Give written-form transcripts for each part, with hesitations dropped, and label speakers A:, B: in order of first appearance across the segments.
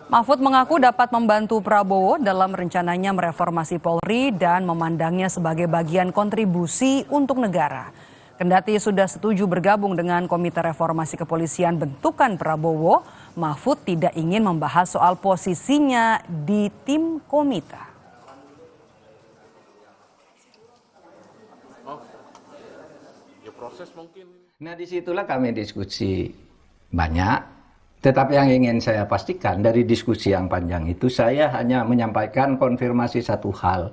A: Mahfud mengaku dapat membantu Prabowo dalam rencananya mereformasi Polri dan memandangnya sebagai bagian kontribusi untuk negara. Kendati sudah setuju bergabung dengan Komite Reformasi Kepolisian bentukan Prabowo, Mahfud tidak ingin membahas soal posisinya di tim komite.
B: Nah, disitulah kami diskusi banyak. Tetapi yang ingin saya pastikan dari diskusi yang panjang itu, saya hanya menyampaikan konfirmasi satu hal,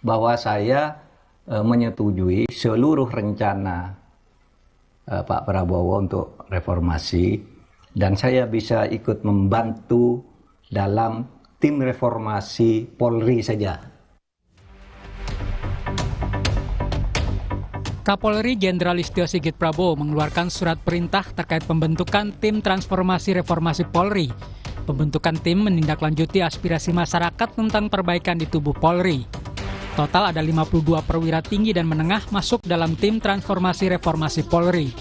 B: bahwa saya menyetujui seluruh rencana Pak Prabowo untuk reformasi, dan saya bisa ikut membantu dalam tim reformasi Polri saja.
C: Kapolri Jenderal Listio Sigit Prabowo mengeluarkan surat perintah terkait pembentukan tim transformasi reformasi Polri. Pembentukan tim menindaklanjuti aspirasi masyarakat tentang perbaikan di tubuh Polri. Total ada 52 perwira tinggi dan menengah masuk dalam tim transformasi reformasi Polri.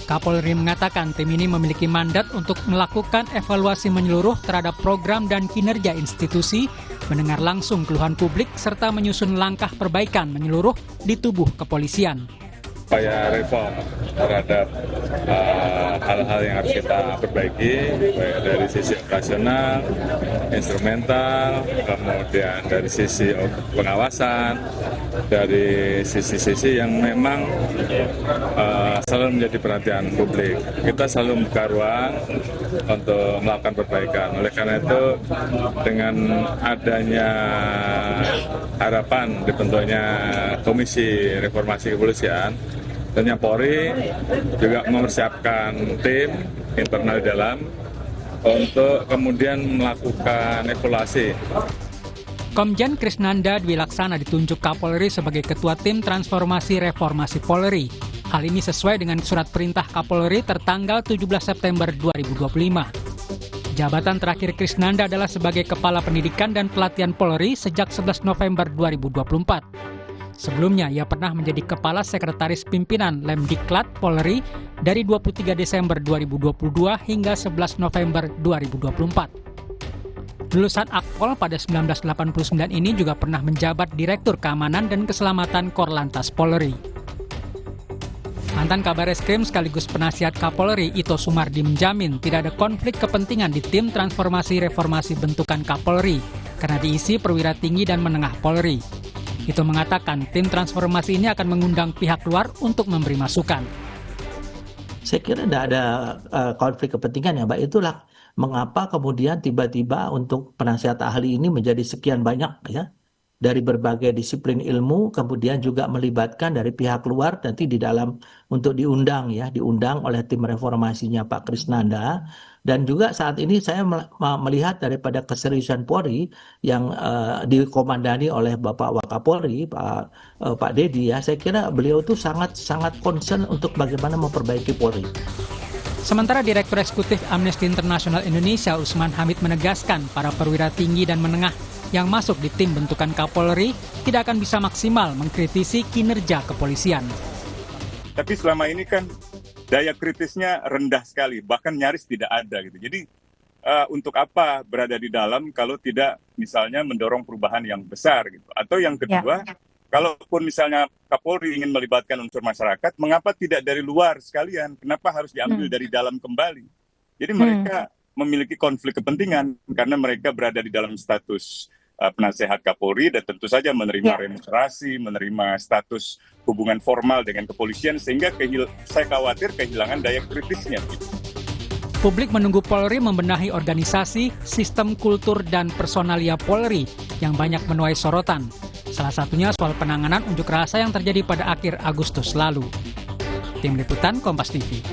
C: Kapolri mengatakan tim ini memiliki mandat untuk melakukan evaluasi menyeluruh terhadap program dan kinerja institusi, mendengar langsung keluhan publik, serta menyusun langkah perbaikan menyeluruh di tubuh kepolisian.
D: Upaya reform terhadap hal-hal yang harus kita perbaiki, baik dari sisi operasional, instrumental, kemudian dari sisi pengawasan, dari sisi-sisi yang memang selalu menjadi perhatian publik. Kita selalu membuka ruang untuk melakukan perbaikan. Oleh karena itu, dengan adanya harapan dibentuknya Komisi Reformasi Kepolisian, tentunya Polri juga mempersiapkan tim internal di dalam untuk kemudian melakukan evaluasi.
C: Komjen Krisnanda Dwi Laksana ditunjuk Kapolri sebagai Ketua Tim Transformasi Reformasi Polri. Hal ini sesuai dengan surat perintah Kapolri tertanggal 17 September 2025. Jabatan terakhir Krisnanda adalah sebagai Kepala Pendidikan dan Pelatihan Polri sejak 11 November 2024. Sebelumnya, ia pernah menjadi Kepala Sekretaris Pimpinan Lemdiklat Polri dari 23 Desember 2022 hingga 11 November 2024. Lulusan Akpol pada 1989 ini juga pernah menjabat Direktur Keamanan dan Keselamatan Korlantas Polri. Mantan Kabar Eskrim sekaligus penasihat Kapolri Ito Sumardi menjamin tidak ada konflik kepentingan di tim transformasi reformasi bentukan Kapolri karena diisi perwira tinggi dan menengah Polri. Ito mengatakan tim transformasi ini akan mengundang pihak luar untuk memberi masukan.
E: Saya kira tidak ada konflik kepentingan ya, Mbak. Itulah mengapa kemudian tiba-tiba untuk penasihat ahli ini menjadi sekian banyak ya. Dari berbagai disiplin ilmu, kemudian juga melibatkan dari pihak luar nanti di dalam untuk diundang oleh tim reformasinya Pak Krisnanda. Dan juga saat ini saya melihat daripada keseriusan Polri yang dikomandani oleh Bapak Wakapolri, Pak Dedi ya, saya kira beliau itu sangat concern untuk bagaimana memperbaiki Polri.
C: Sementara Direktur Eksekutif Amnesty International Indonesia Usman Hamid menegaskan para perwira tinggi dan menengah yang masuk di tim bentukan Kapolri tidak akan bisa maksimal mengkritisi kinerja kepolisian.
D: Tapi selama ini kan daya kritisnya rendah sekali, bahkan nyaris tidak ada gitu. Jadi untuk apa berada di dalam kalau tidak misalnya mendorong perubahan yang besar gitu. Atau yang kedua, kalaupun misalnya Kapolri ingin melibatkan unsur masyarakat, mengapa tidak dari luar sekalian? Kenapa harus diambil dari dalam kembali? Jadi mereka memiliki konflik kepentingan karena mereka berada di dalam status penasehat Kapolri dan tentu saja menerima remunerasi, menerima status hubungan formal dengan kepolisian sehingga saya khawatir kehilangan daya kritisnya.
C: Publik menunggu Polri membenahi organisasi, sistem kultur dan personalia Polri yang banyak menuai sorotan. Salah satunya soal penanganan unjuk rasa yang terjadi pada akhir Agustus lalu. Tim Liputan Kompas TV.